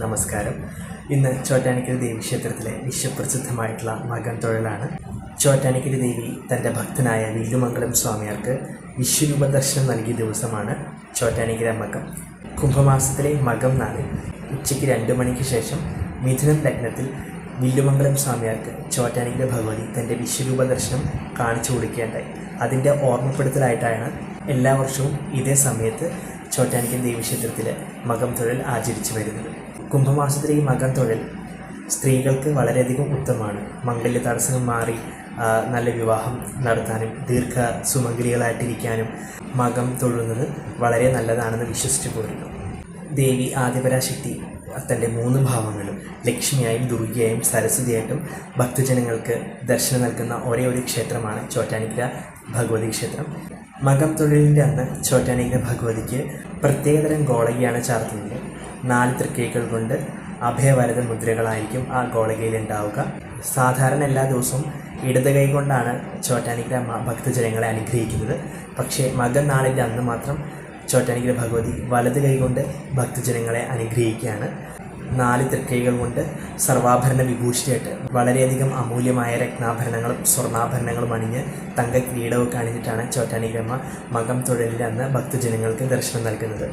നമസ്കാരം. ഇന്ന് ചോറ്റാനിക്കര ദേവീക്ഷേത്രത്തിലെ വിശ്വപ്രസിദ്ധമായിട്ടുള്ള മകം തൊഴലാണ്. ചോറ്റാനിക്കര ദേവി തൻ്റെ ഭക്തനായ വില്ലുമംഗലം സ്വാമിയാർക്ക് വിശ്വരൂപ ദർശനം നൽകിയ ദിവസമാണ് ചോറ്റാനിക്കര മകം. കുംഭമാസത്തിലെ മകം നാളിൽ ഉച്ചയ്ക്ക് 2 മണിക്ക് ശേഷം മിഥുനം ലഗ്നത്തിൽ വില്ലുമംഗലം സ്വാമിയാർക്ക് ചോറ്റാനിക്കര ഭഗവതി തൻ്റെ വിശ്വരൂപ ദർശനം കാണിച്ചു കൊടുക്കുകയുണ്ടായി. അതിൻ്റെ ഓർമ്മപ്പെടുത്തലായിട്ടാണ് എല്ലാ വർഷവും ഇതേ സമയത്ത് ചോറ്റാനിക്കര ദേവീക്ഷേത്രത്തിൽ മകം തൊഴൽ ആചരിച്ചു വരുന്നത്. കുംഭമാസത്തിലെ ഈ മകം തൊഴൽ സ്ത്രീകൾക്ക് വളരെയധികം ഉത്തമമാണ്. മംഗല്യ തടസ്സം മാറി നല്ല വിവാഹം നടത്താനും ദീർഘ സുമംഗലികളായിട്ടിരിക്കാനും മകം തൊഴുന്നത് വളരെ നല്ലതാണെന്ന് വിശ്വസിച്ചു പോരുന്നു. ദേവി ആദിപരാശക്തി തൻ്റെ 3 ഭാവങ്ങളും ലക്ഷ്മിയായും ദുർഗയായും സരസ്വതിയായിട്ടും ഭക്തജനങ്ങൾക്ക് ദർശനം നൽകുന്ന ഒരേ ഒരു ക്ഷേത്രമാണ് ചോറ്റാനിക്കര ഭഗവതി ക്ഷേത്രം. മകം തൊഴിലിൻ്റെ അന്ന് ചോറ്റാനിക്കര ഭഗവതിക്ക് പ്രത്യേകതരം ഗോളകയാണ് ചാർത്തുന്നത്. 4 തൃക്കൈകൾ കൊണ്ട് അഭയവരദ മുദ്രകളായിരിക്കും ആ ഗോളകയിൽ ഉണ്ടാവുക. സാധാരണ എല്ലാ ദിവസവും ഇടത് കൈ കൊണ്ടാണ് ചോറ്റാനിക്കര ഭക്തജനങ്ങളെ അനുഗ്രഹിക്കുന്നത്. പക്ഷേ മകം നാളിൻ്റെ അന്ന് മാത്രം ചോറ്റാനിക്കര ഭഗവതി വലത് കൈകൊണ്ട് ഭക്തജനങ്ങളെ അനുഗ്രഹിക്കുകയാണ്. 4 തൃക്കൈകൾ കൊണ്ട് സർവാഭരണ വിഭൂഷിയായിട്ട് വളരെയധികം അമൂല്യമായ രത്നാഭരണങ്ങളും സ്വർണ്ണാഭരണങ്ങളും അണിഞ്ഞ് തങ്ക കിരീടമൊക്കെ അണിഞ്ഞിട്ടാണ് ചോറ്റാനിക്കരമ്മ മകം തൊഴലിൻ്റെ അന്ന് ഭക്തജനങ്ങൾക്ക് ദർശനം നൽകുന്നത്.